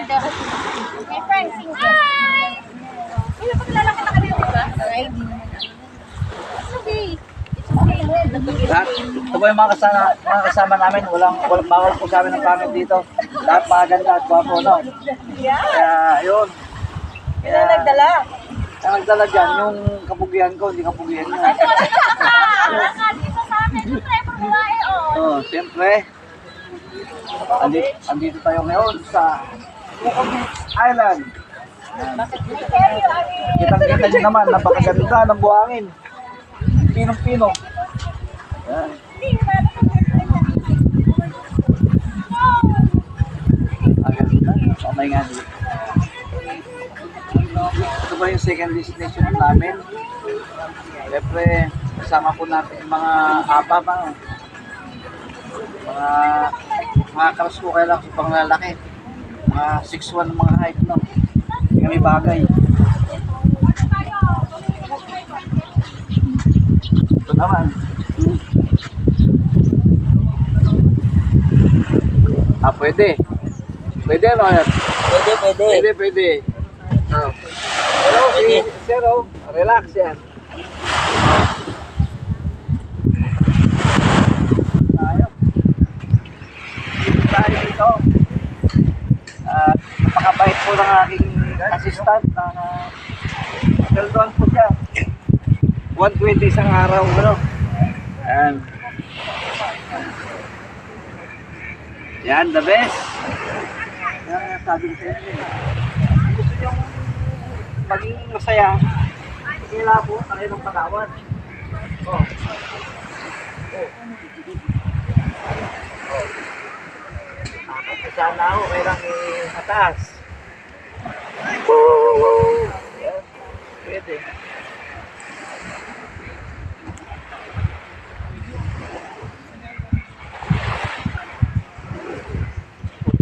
May friends, hi! Hindi pa kilala kita kanina, di ba? Ay, di naman. It's okay. It's okay. Lahat, ito po yung mga kasama namin. Walang bawal po sa amin ng pamit dito. Lahat maganda at gwapo, no? Yeah. Kaya, yun. Yun ang nagdala. Ang nagdala dyan, yung kapugihan ko, hindi kapugihan niya. Nga dito sa amin, siyempre, pagbabae, oh. Siyempre, andito tayo ngayon sa Coco Beach Island. Kitang-kita nyo naman, napakaganda ng buhangin. Pinong-pino. Yan. Mamay nga dito. Ito ba yung second destination namin? Siyempre, kasama po natin yung mga ababang. Mga karas ko kaya lang sa panglalaki. Mga 6'1 mga height, no? Kami bagay. Ito naman. Pwede. Pwede, ano yan? Pwede. Pero si Sir, relax yan. Tayo dito. Napakabait po ng aking assistant na Sheldon po siya. 120 isang araw, ano? Yan, the best. Yan, sabi ko sa inyo. Gusto nyo maging masaya, kailangan po tayo ng Palawan. Sana ako, mayroong mataas. Yan, pwede.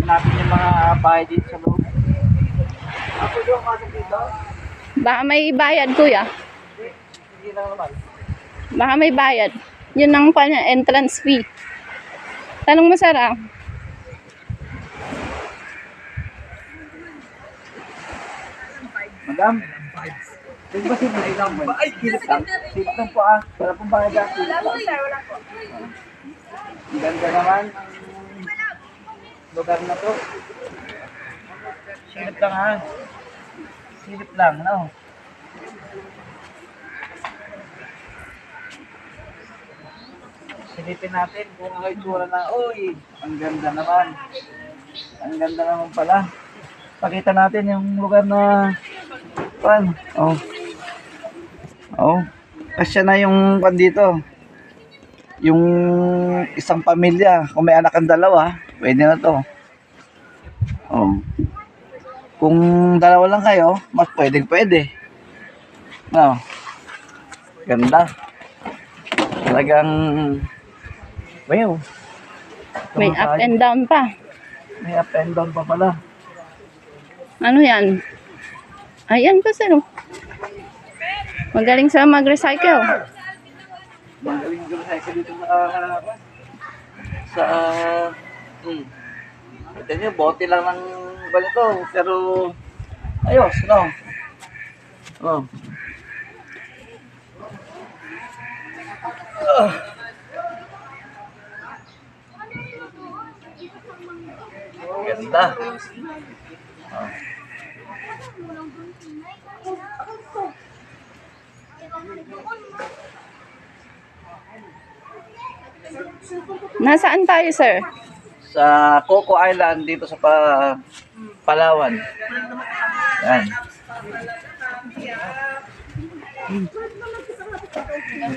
Natin yung mga bahay dito sa loob. Ako doon pasok dito? Baka may bayad, kuya. Hindi lang naman. Baka may bayad. Yun ang entrance fee. Tanong mo, Sarah. Madam? Sige ba sila ilang ba? Ay, silip lang. Silip lang po ah. Wala pong bayad ah. Wala po. Ang ganda naman ang lugar na to. Silip lang ha. Silip lang, no? Silipin natin kung ang itsura na, uy, ang ganda naman. Ang ganda naman pala. Pakita natin yung lugar na, pan, Kasya na yung pan dito. Yung isang pamilya, kung may anak ang dalawa, pwede na to. Kung dalawa lang kayo, mas pwede. No. Ganda. Talagang, wow. May up and down pa. May up and down pa pala. Ano yan? Ayan pa, sir. Magaling sa mag-recycle. Magaling recycle dito sa ito nyo, bote lang ng ganito, pero ayos, no? Ganda. Nasaan tayo, sir? Sa Coco Island dito sa Palawan. Yan.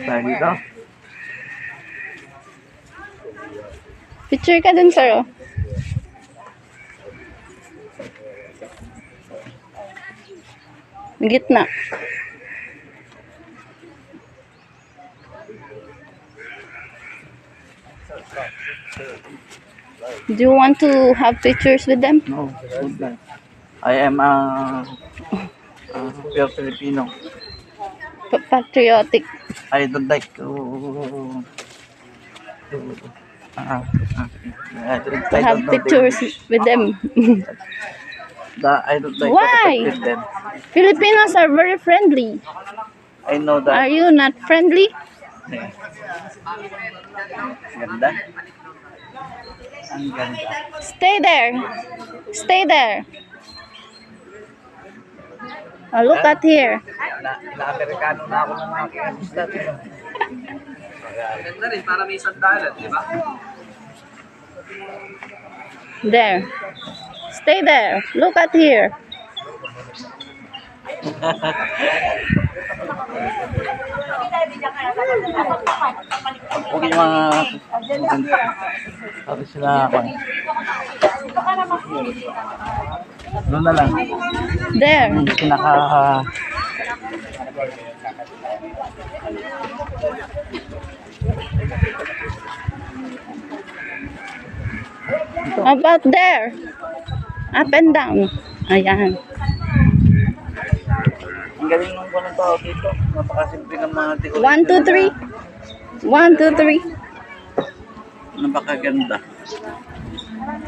Tayo dito. Picture ka dun, sir. Oh. Gitna. Do you want to have pictures with them? No, good guy. I am pure Filipino. Patriotic. I don't like to I Have don't know pictures with them. I don't like Why? to compete with them. Filipinos are very friendly. I know that. Are you not friendly? Eh. Ganda. Ang ganda. Stay there. Stay there. Oh, look at here. Na-Amerikano na ako ng aking amistad. Ganda rin, para may sandalan, di ba? There. Stay there. Look at here. Okay yung mga sabi sila ako. Doon na lang. There. Yung pinaka About there. Up and down. Ayan. ang galing nung walang tao dito. Napakasimple ng mga decoration. 1, 2, 3. 1, 2, 3. Napakaganda.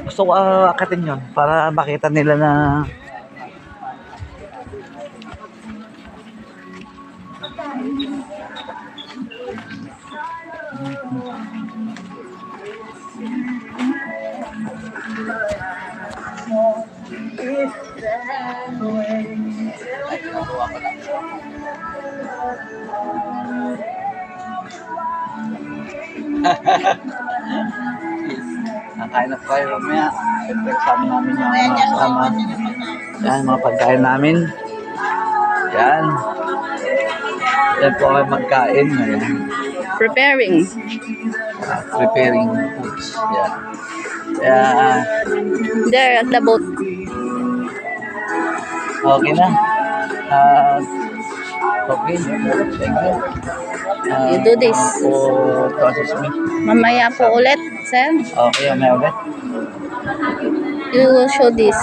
Gusto ko akatin yun para makita nila na nakain na tayo mamaya. Siyempre kasama namin yung mga kasama. Yan, mga pagkain namin. Yan. Yan po kayo magkain. Ayan. Preparing. Preparing foods. Yan. Yan. There at the boat. Okay na. Okay. Thank you. You do this. For process me. Mamaya po ulit, sir. Okay, may ulit. You will show this.